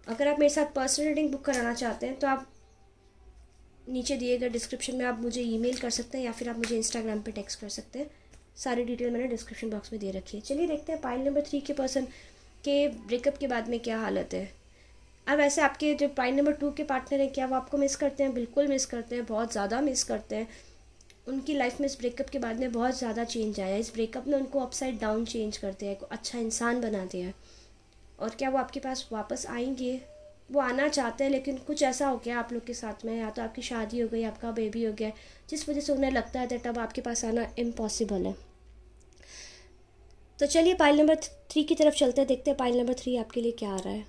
अगर आप मेरे साथ पर्सनल रीडिंग बुक कराना चाहते हैं तो आप नीचे दिए गए डिस्क्रिप्शन में आप मुझे ईमेल कर सकते हैं, या फिर आप मुझे इंस्टाग्राम पे टेक्स्ट कर सकते हैं। सारी डिटेल मैंने डिस्क्रिप्शन बॉक्स में दे रखी है। चलिए देखते हैं पाइल नंबर 3 के पर्सन के ब्रेकअप के बाद में क्या हालत है। अब ऐसे आपके जो पाइल नंबर 2 के पार्टनर हैं, क्या वो आपको मिस करते हैं? बिल्कुल मिस करते हैं, बहुत ज़्यादा मिस करते हैं। उनकी लाइफ में इस ब्रेकअप के बाद में बहुत ज़्यादा चेंज आया है। इस ब्रेकअप ने उनको अपसाइड डाउन चेंज कर दिया है, अच्छा इंसान बना दिया है। और क्या वो आपके पास वापस आएंगे वो आना चाहते हैं, लेकिन कुछ ऐसा हो गया आप लोग के साथ में, या तो आपकी शादी हो गई, आपका बेबी हो गया, जिस वजह से उन्हें लगता है दैट अब आपके पास आना इम्पॉसिबल है। तो चलिए पाइल नंबर 3 की तरफ चलते हैं, देखते हैं पाइल नंबर 3 आपके लिए क्या आ रहा है।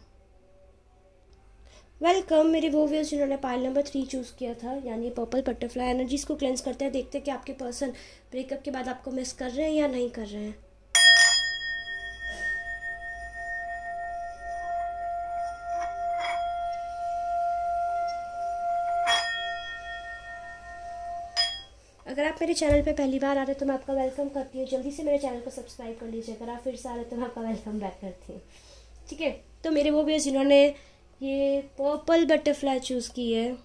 वेलकम मेरे वो व्यूअर्स जिन्होंने पाइल नंबर 3 चूज़ किया था, यानी पर्पल बटरफ्लाई एनर्जीज को क्लेंस करते हैं, देखते हैं कि आपके पर्सन ब्रेकअप के बाद आपको मिस कर रहे हैं या नहीं कर रहे हैं। अगर आप मेरे चैनल पे पहली बार आ रहे हैं तो मैं आपका वेलकम करती हूँ, जल्दी से मेरे चैनल को सब्सक्राइब कर लीजिए। अगर आप फिर से आ रहे हैं तो मैं आपका वेलकम बैक करती हूँ, ठीक है। तो मेरे वो व्यूअर्स जिन्होंने ये पर्पल बटरफ्लाई चूज़ की है,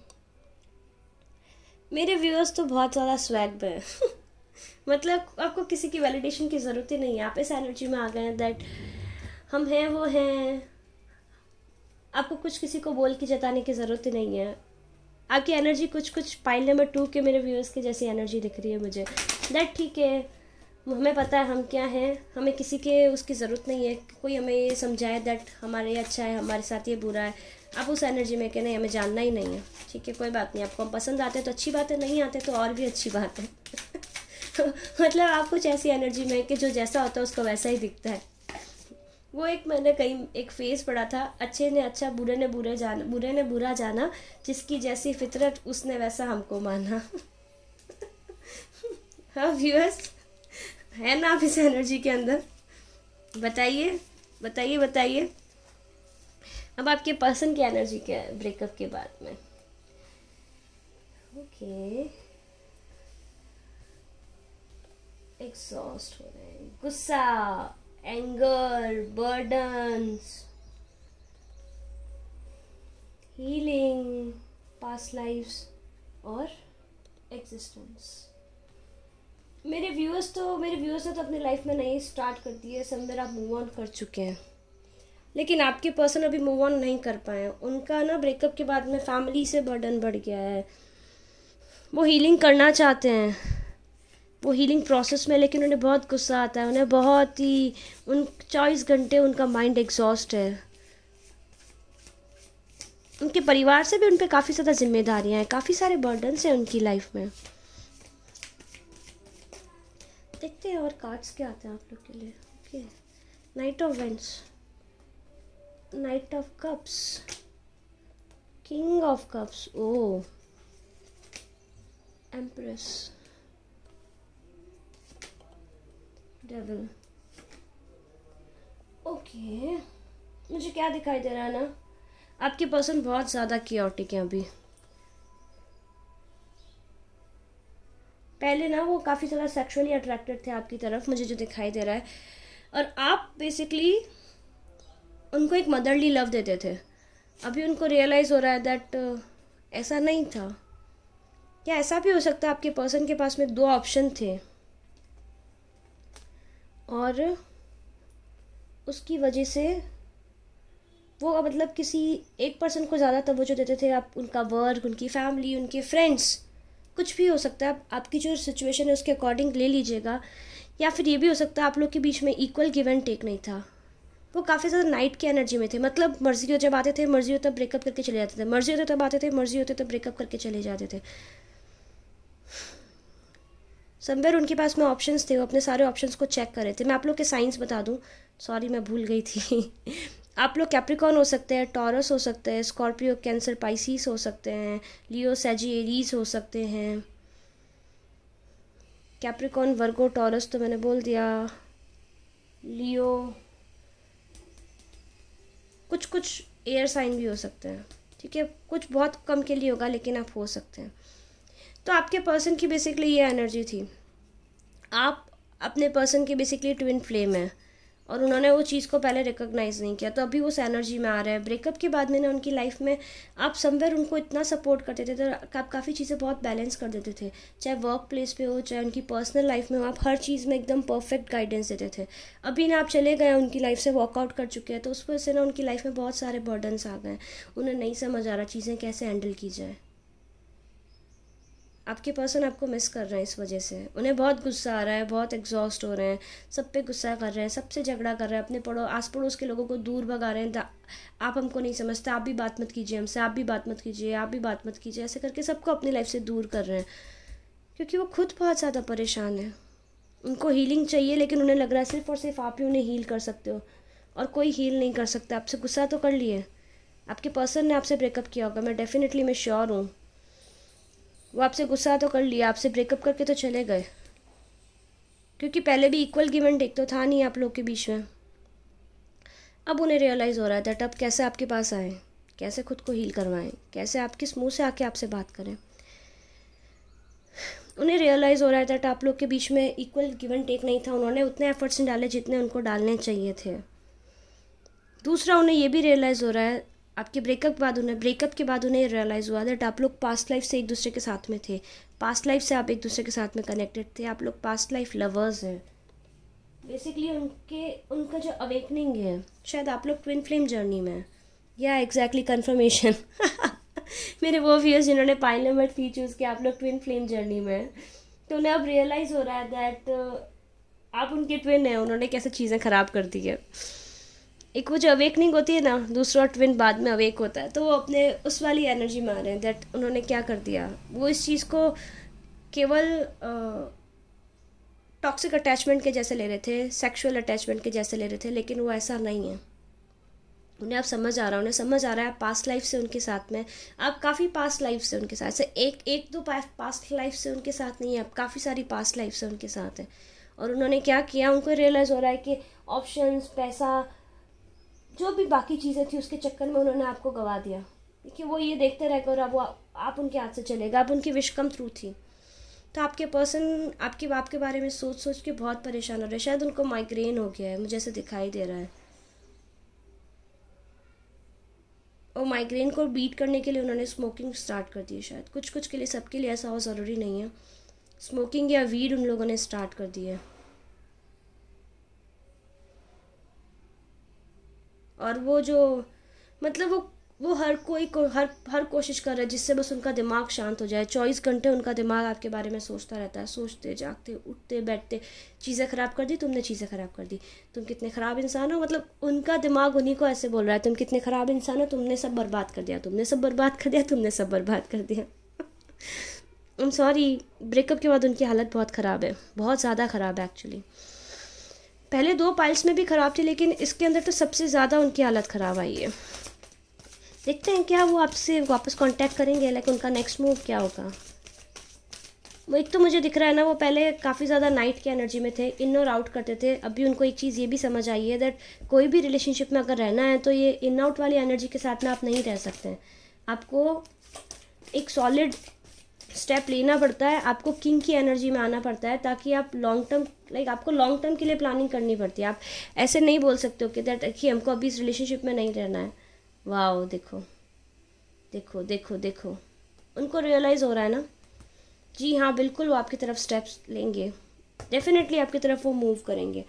मेरे व्यूअर्स तो बहुत ज़्यादा स्वैग है मतलब आपको किसी की वैलिडेशन की ज़रूरत ही नहीं है, आप इस एनर्जी में आ गए हैं दैट हम हैं वो हैं, आपको कुछ किसी को बोल के जताने की ज़रूरत ही नहीं है। आपकी एनर्जी कुछ पाइल नंबर 2 के मेरे व्यूअर्स की जैसी एनर्जी दिख रही है मुझे, दैट ठीक है, हमें पता है हम क्या हैं, हमें किसी के उसकी ज़रूरत नहीं है, कोई हमें ये समझाए दैट हमारे ये अच्छा है, हमारे साथ ये बुरा है। आप उस एनर्जी में कहना हमें जानना ही नहीं है, ठीक है, कोई बात नहीं। आपको हम पसंद आते तो अच्छी बात है, नहीं आते तो और भी अच्छी बात है मतलब आप कुछ ऐसी एनर्जी में कि जो जैसा होता है उसको वैसा ही दिखता है। वो एक मैंने कहीं एक फेज पढ़ा था, अच्छे ने अच्छा बुरे ने बुरा जाना, जिसकी जैसी फितरत उसने वैसा हमको माना हाँ व्यूअर्स, है ना आप इस एनर्जी के अंदर? बताइए बताइए बताइए। अब आपके पर्सन की एनर्जी क्या है ब्रेकअप के बाद में? ओके, एग्जॉस्ट हो रहे हैं, गुस्सा, anger, burdens, healing, past lifes और एग्जिस्टेंस। मेरे व्यूअर्स ने तो अपनी लाइफ में नई स्टार्ट कर दी है, समवेयर आप मूव ऑन कर चुके हैं, लेकिन आपके पर्सन अभी मूव ऑन नहीं कर पाए। उनका ना ब्रेकअप के बाद में फैमिली से बर्डन बढ़ गया है, वो हीलिंग करना चाहते हैं, वो हीलिंग प्रोसेस में, लेकिन उन्हें बहुत गुस्सा आता है, उन्हें बहुत ही 24 घंटे उनका माइंड एग्जॉस्ट है। उनके परिवार से भी उन पर काफ़ी ज़्यादा जिम्मेदारियां हैं, काफ़ी सारे बर्डन्स हैं उनकी लाइफ में। देखते हैं और कार्ड्स क्या आते हैं आप लोग के लिए। Okay, knight of wands, knight of cups, king of cups, ओ एम्प्रेस, डेविल। ओके, मुझे क्या दिखाई दे रहा है ना, आपके पर्सन बहुत ज़्यादा कियोटिक है अभी। पहले ना वो काफ़ी ज़्यादा सेक्सुअली अट्रैक्टेड थे आपकी तरफ, मुझे जो दिखाई दे रहा है, और आप बेसिकली उनको एक मदरली लव देते थे। अभी उनको रियलाइज़ हो रहा है दैट ऐसा नहीं था। क्या ऐसा भी हो सकता है आपके पर्सन के पास में 2 ऑप्शन थे और उसकी वजह से वो मतलब किसी एक पर्सन को ज़्यादा तवज्जो देते थे। आप उनका वर्क, उनकी फैमिली, उनके फ्रेंड्स, कुछ भी हो सकता है। आप आपकी जो सिचुएशन है उसके अकॉर्डिंग ले लीजिएगा, या फिर ये भी हो सकता है आप लोग के बीच में इक्वल गिव एंड टेक नहीं था। वो काफ़ी ज़्यादा नाइट की एनर्जी में थे, मतलब मर्जी हो जब आते थे, मर्जी हो तब ब्रेकअप करके चले जाते थे, मर्जी होते तब आते थे, मर्जी होते तब ब्रेकअप करके चले जाते थे। समवेयर उनके पास में ऑप्शंस थे, वो अपने सारे ऑप्शंस को चेक कर रहे थे। मैं आप लोग के साइंस बता दूं, सॉरी मैं भूल गई थी आप लोग कैप्रिकॉन हो सकते हैं, टॉरस हो सकते हैं, स्कॉर्पियो, कैंसर, पाइसिस हो सकते हैं, लियो, सैजिटेरियस हो सकते हैं। कैप्रिकॉन, वर्गो, टॉरस तो मैंने बोल दिया, लियो, कुछ एयर साइन भी हो सकते हैं, ठीक है, कुछ बहुत कम के लिए होगा लेकिन आप हो सकते हैं। तो आपके पर्सन की बेसिकली ये एनर्जी थी, आप अपने पर्सन की बेसिकली ट्विन फ्लेम है और उन्होंने वो चीज़ को पहले रिकॉग्नाइज़ नहीं किया, तो अभी उस एनर्जी में आ रहा है। ब्रेकअप के बाद में ना उनकी लाइफ में आप समवेयर उनको इतना सपोर्ट करते थे, तो आप काफ़ी चीज़ें बहुत बैलेंस कर देते थे, चाहे वर्क प्लेस पे हो, चाहे उनकी पर्सनल लाइफ में हो, आप हर चीज़ में एकदम परफेक्ट गाइडेंस देते थे। अभी ना आप चले गए, उनकी लाइफ से वॉकआउट कर चुके हैं, तो उस वजह से ना उनकी लाइफ में बहुत सारे बर्डन्स आ गए, उन्हें नहीं समझ आ रहा चीज़ें कैसे हैंडल की जाए। आपके पर्सन आपको मिस कर रहे हैं इस वजह से। उन्हें बहुत गुस्सा आ रहा है, बहुत एग्जॉस्ट हो रहे हैं, सब पे गुस्सा कर रहे हैं, सबसे झगड़ा कर रहे हैं, अपने आस पड़ोस के लोगों को दूर भगा रहे हैं। आप हमको नहीं समझते, आप भी बात मत कीजिए हमसे, आप भी बात मत कीजिए, आप भी बात मत कीजिए, ऐसे करके सबको अपनी लाइफ से दूर कर रहे हैं, क्योंकि वो खुद बहुत ज़्यादा परेशान है। उनको हीलिंग चाहिए, लेकिन उन्हें लग रहा है सिर्फ और सिर्फ आप ही उन्हें हील कर सकते हो, और कोई हील नहीं कर सकता। आपसे गुस्सा तो कर लिए, आपके पर्सन ने आपसे ब्रेकअप किया होगा, मैं श्योर हूँ। वो आपसे गुस्सा तो कर लिया, आपसे ब्रेकअप करके तो चले गए, क्योंकि पहले भी इक्वल गिव एंड टेक तो था नहीं आप लोग के बीच में। अब उन्हें रियलाइज़ हो रहा है दैट अब कैसे आपके पास आए, कैसे खुद को हील करवाएं, कैसे आप किस मुंह से आके आपसे बात करें। उन्हें रियलाइज़ हो रहा है दैट आप लोग के बीच में इक्वल गिव एंड टेक नहीं था, उन्होंने उतने एफर्ट्स नहीं डाले जितने उनको डालने चाहिए थे। दूसरा, उन्हें ये भी रियलाइज़ हो रहा है आपके ब्रेकअप के बाद उन्हें रियलाइज़ हुआ दैट आप लोग पास्ट लाइफ से एक दूसरे के साथ में थे, पास्ट लाइफ से आप एक दूसरे के साथ में कनेक्टेड थे, आप लोग पास्ट लाइफ लवर्स हैं। बेसिकली उनका जो अवेकनिंग है, शायद आप लोग ट्विन फ्लेम जर्नी में, या एग्जैक्टली कन्फर्मेशन मेरे वो व्यूअर्स जिन्होंने पाइल नंबर 3 चूज़ किया, आप लोग ट्विन फ्लेम जर्नी में, तो उन्हें अब रियलाइज़ हो रहा है दैट आप उनके ट्विन हैं, उन्होंने कैसे चीज़ें ख़राब कर दी है। एक वो जो अवेकनिंग होती है ना, दूसरा ट्विन बाद में अवेक होता है, तो वो अपने उस वाली एनर्जी में आ रहे हैं दैट उन्होंने क्या कर दिया। वो इस चीज़ को केवल टॉक्सिक अटैचमेंट के जैसे ले रहे थे, सेक्सुअल अटैचमेंट के जैसे ले रहे थे, लेकिन वो ऐसा नहीं है। उन्हें अब समझ आ रहा है, उन्हें समझ आ रहा है आप पास्ट लाइफ से उनके साथ में, आप काफ़ी पास्ट लाइफ से उनके साथ से, एक दो पास्ट लाइफ से उनके साथ नहीं है, आप काफ़ी सारी पास्ट लाइफ से उनके साथ हैं। और उन्होंने क्या किया, उनको रियलाइज़ हो रहा है कि ऑप्शंस, पैसा, जो भी बाकी चीज़ें थी उसके चक्कर में उन्होंने आपको गवा दिया। देखिए वो ये देखते रह कर अब वो आप उनके हाथ से चलेगा, अब उनकी विश कम थ्रू थी। तो आपके पर्सन आपके बाप के बारे में सोच सोच के बहुत परेशान हो रहे हैं, शायद उनको माइग्रेन हो गया है, मुझे ऐसे दिखाई दे रहा है। और माइग्रेन को बीट करने के लिए उन्होंने स्मोकिंग स्टार्ट कर दी है शायद, कुछ कुछ के लिए, सबके लिए ऐसा हो ज़रूरी नहीं है। स्मोकिंग या वीड उन लोगों ने स्टार्ट कर दी है। और वो जो मतलब वो हर कोई को हर कोशिश कर रहा है जिससे बस उनका दिमाग शांत हो जाए। 24 घंटे उनका दिमाग आपके बारे में सोचता रहता है, सोचते जागते उठते बैठते, चीज़ें ख़राब कर दी तुमने, चीज़ें ख़राब कर दी, तुम कितने ख़राब इंसान हो। मतलब उनका दिमाग उन्हीं को ऐसे बोल रहा है, तुम कितने ख़राब इंसान हो, तुमने सब बर्बाद कर दिया, तुमने सब बर्बाद कर दिया, तुमने सब बर्बाद कर दिया। आई एम सॉरी, ब्रेकअप के बाद उनकी हालत बहुत ख़राब है, बहुत ज़्यादा ख़राब है एक्चुअली। पहले 2 पाइल्स में भी ख़राब थी, लेकिन इसके अंदर तो सबसे ज़्यादा उनकी हालत ख़राब आई है। देखते हैं क्या वो आपसे वापस कांटेक्ट करेंगे, लाइक उनका नेक्स्ट मूव क्या होगा। वो एक तो मुझे दिख रहा है ना, वो पहले काफ़ी ज़्यादा नाइट की एनर्जी में थे, इन और आउट करते थे। अभी उनको एक चीज़ ये भी समझ आई है दैट कोई भी रिलेशनशिप में अगर रहना है तो ये इन आउट वाली एनर्जी के साथ में आप नहीं रह सकते हैं। आपको एक सॉलिड स्टेप लेना पड़ता है, आपको किंग की एनर्जी में आना पड़ता है, ताकि आप लॉन्ग टर्म, लाइक आपको लॉन्ग टर्म के लिए प्लानिंग करनी पड़ती है। आप ऐसे नहीं बोल सकते हो कि दैट कि हमको अभी इस रिलेशनशिप में नहीं रहना है। वाह, देखो देखो देखो देखो, उनको रियलाइज़ हो रहा है ना, जी हाँ बिल्कुल वो आपकी तरफ स्टेप्स लेंगे, डेफिनेटली आपकी तरफ वो मूव करेंगे।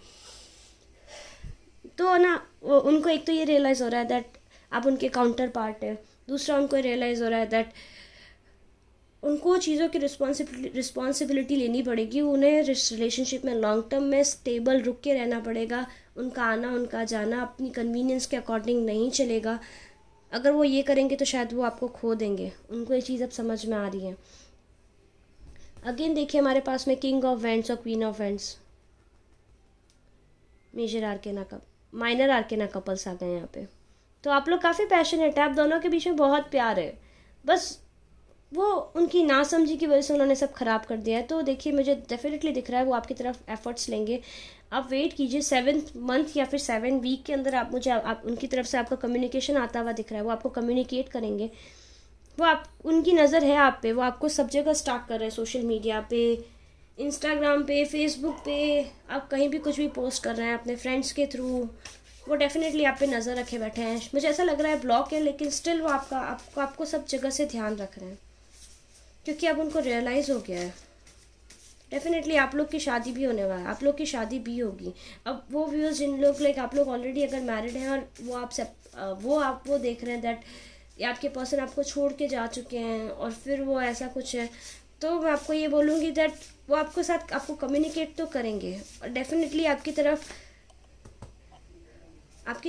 तो ना उनको एक तो ये रियलाइज़ हो रहा है दैट आप उनके काउंटर पार्ट है, दूसरा उनको रियलाइज़ हो रहा है दैट उनको चीज़ों की रिस्पॉन्सिबिलिटी लेनी पड़ेगी, उन्हें रिलेशनशिप में लॉन्ग टर्म में स्टेबल रुक के रहना पड़ेगा। उनका आना उनका जाना अपनी कन्वीनियंस के अकॉर्डिंग नहीं चलेगा। अगर वो ये करेंगे तो शायद वो आपको खो देंगे। उनको ये चीज़ अब समझ में आ रही है। अगेन देखिए हमारे पास में किंग ऑफ वेंट्स और queen of wands, major arcana cup, minor arcana couples आ गए यहाँ पे। तो आप लोग काफ़ी पैशनेट है, आप दोनों के बीच में बहुत प्यार है, बस वो उनकी नासमझी की वजह से उन्होंने सब ख़राब कर दिया है। तो देखिए मुझे डेफिनेटली दिख रहा है वो आपकी तरफ एफर्ट्स लेंगे। आप वेट कीजिए 7th मंथ या फिर 7 वीक के अंदर आप उनकी तरफ से आपका कम्युनिकेशन आता हुआ दिख रहा है। वो आपको कम्युनिकेट करेंगे, वो आप उनकी नज़र है आप पे, वो आपको सब जगह स्टॉक कर रहे हैं, सोशल मीडिया पे, इंस्टाग्राम पे, फेसबुक पे, आप कहीं भी कुछ भी पोस्ट कर रहे हैं अपने फ्रेंड्स के थ्रू, वो डेफिनेटली आप पे नज़र रखे बैठे हैं। मुझे ऐसा लग रहा है ब्लॉक है, लेकिन स्टिल वो आपको सब जगह से ध्यान रख रहे हैं, क्योंकि अब उनको रियलाइज़ हो गया है। डेफिनेटली आप लोग की शादी भी होने वाला है, आप लोग की शादी भी होगी। अब वो व्यूअर्स जिन लोग लाइक आप लोग ऑलरेडी अगर मैरिड हैं और वो देख रहे हैं दैट आपके पर्सन आपको छोड़ के जा चुके हैं और फिर वो ऐसा कुछ है, तो मैं आपको ये बोलूँगी दैट वो आपके साथ आपको कम्युनिकेट तो करेंगे और डेफिनेटली आपकी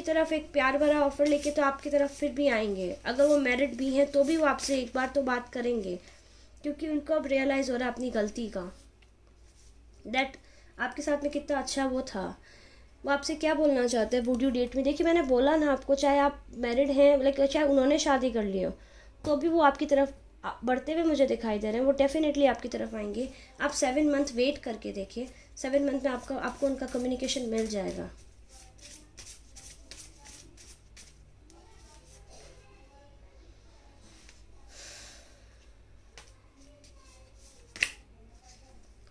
तरफ एक प्यार भरा ऑफर लेके तो आपकी तरफ फिर भी आएंगे। अगर वो मैरिड भी हैं तो भी वो आपसे एक बार तो बात करेंगे, क्योंकि उनको अब रियलाइज़ हो रहा है अपनी गलती का, दैट आपके साथ में कितना अच्छा वो था। वो आपसे क्या बोलना चाहते हैं वुड यू डेट में। देखिए मैंने बोला ना आपको, चाहे आप मैरिड हैं, लाइक चाहे उन्होंने शादी कर ली हो, तो भी वो आपकी तरफ बढ़ते हुए मुझे दिखाई दे रहे हैं। वो डेफिनेटली आपकी तरफ आएंगे। आप 7 मंथ वेट करके देखिए, 7 मंथ में आपको उनका कम्युनिकेशन मिल जाएगा।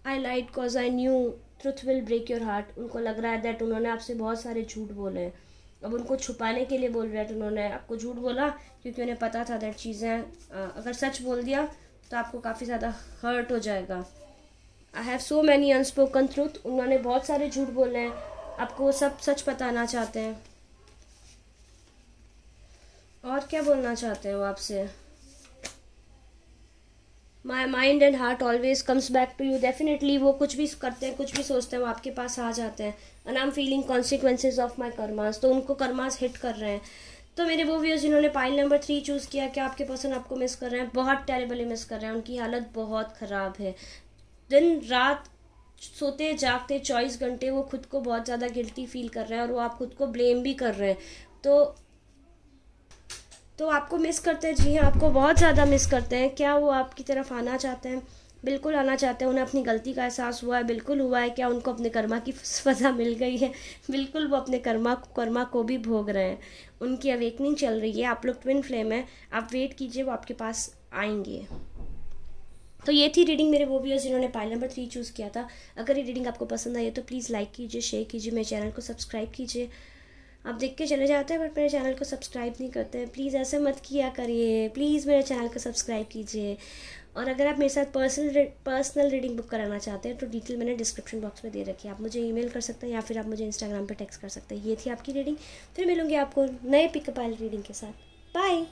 I lied cause I knew truth will break your heart. उनको लग रहा है दैट उन्होंने आपसे बहुत सारे झूठ बोले हैं, अब उनको छुपाने के लिए बोल रहे हैं। तो उन्होंने आपको झूठ बोला क्योंकि उन्हें पता था दैट चीज़ें अगर सच बोल दिया तो आपको काफ़ी ज़्यादा हर्ट हो जाएगा। I have so many unspoken truth. उन्होंने बहुत सारे झूठ बोले हैं, आपको वो सब सच बताना चाहते हैं। और क्या बोलना चाहते हैं वो आपसे? My mind and heart always comes back to you. Definitely वो कुछ भी करते हैं, कुछ भी सोचते हैं, वो आपके पास आ जाते हैं। And I am feeling consequences of my karmas. तो उनको कर्मास हिट कर रहे हैं। तो मेरे वो व्यूअर्स जिन्होंने पाइल नंबर 3 चूज़ किया, क्या आपके पर्सन आपको मिस कर रहे हैं? बहुत टेरिबली मिस कर रहे हैं। उनकी हालत बहुत ख़राब है। दिन रात सोते जागते 24 घंटे वो खुद को बहुत ज़्यादा गिल्टी फील कर रहे हैं और वो आप खुद को ब्लेम भी कर रहे हैं। तो आपको मिस करते हैं। जी हाँ, आपको बहुत ज़्यादा मिस करते हैं। क्या वो आपकी तरफ आना चाहते हैं? बिल्कुल आना चाहते हैं। उन्हें अपनी गलती का एहसास हुआ है, बिल्कुल हुआ है। क्या उनको अपने कर्मा की सज़ा मिल गई है? बिल्कुल वो अपने कर्मा को भी भोग रहे हैं। उनकी अवेकनिंग चल रही है। आप लोग ट्विन फ्लेम है, आप वेट कीजिए, वो आपके पास आएंगे। तो ये थी रीडिंग मेरे वो व्यूअर्स जिन्होंने पाइल नंबर 3 चूज़ किया था। अगर ये रीडिंग आपको पसंद आई है तो प्लीज़ लाइक कीजिए, शेयर कीजिए, मेरे चैनल को सब्सक्राइब कीजिए। आप देख के चले जाते हैं बट मेरे चैनल को सब्सक्राइब नहीं करते हैं। प्लीज़ ऐसे मत किया करिए, प्लीज़ मेरे चैनल को सब्सक्राइब कीजिए। और अगर आप मेरे साथ पर्सनल रीडिंग बुक कराना चाहते हैं तो डिटेल मैंने डिस्क्रिप्शन बॉक्स में दे रखी है। आप मुझे ईमेल कर सकते हैं या फिर आप मुझे इंस्टाग्राम पे टेक्स्ट कर सकते हैं। ये थी आपकी रीडिंग। फिर मिलूंगी आपको नए पिकअप वाली रीडिंग के साथ। बाय।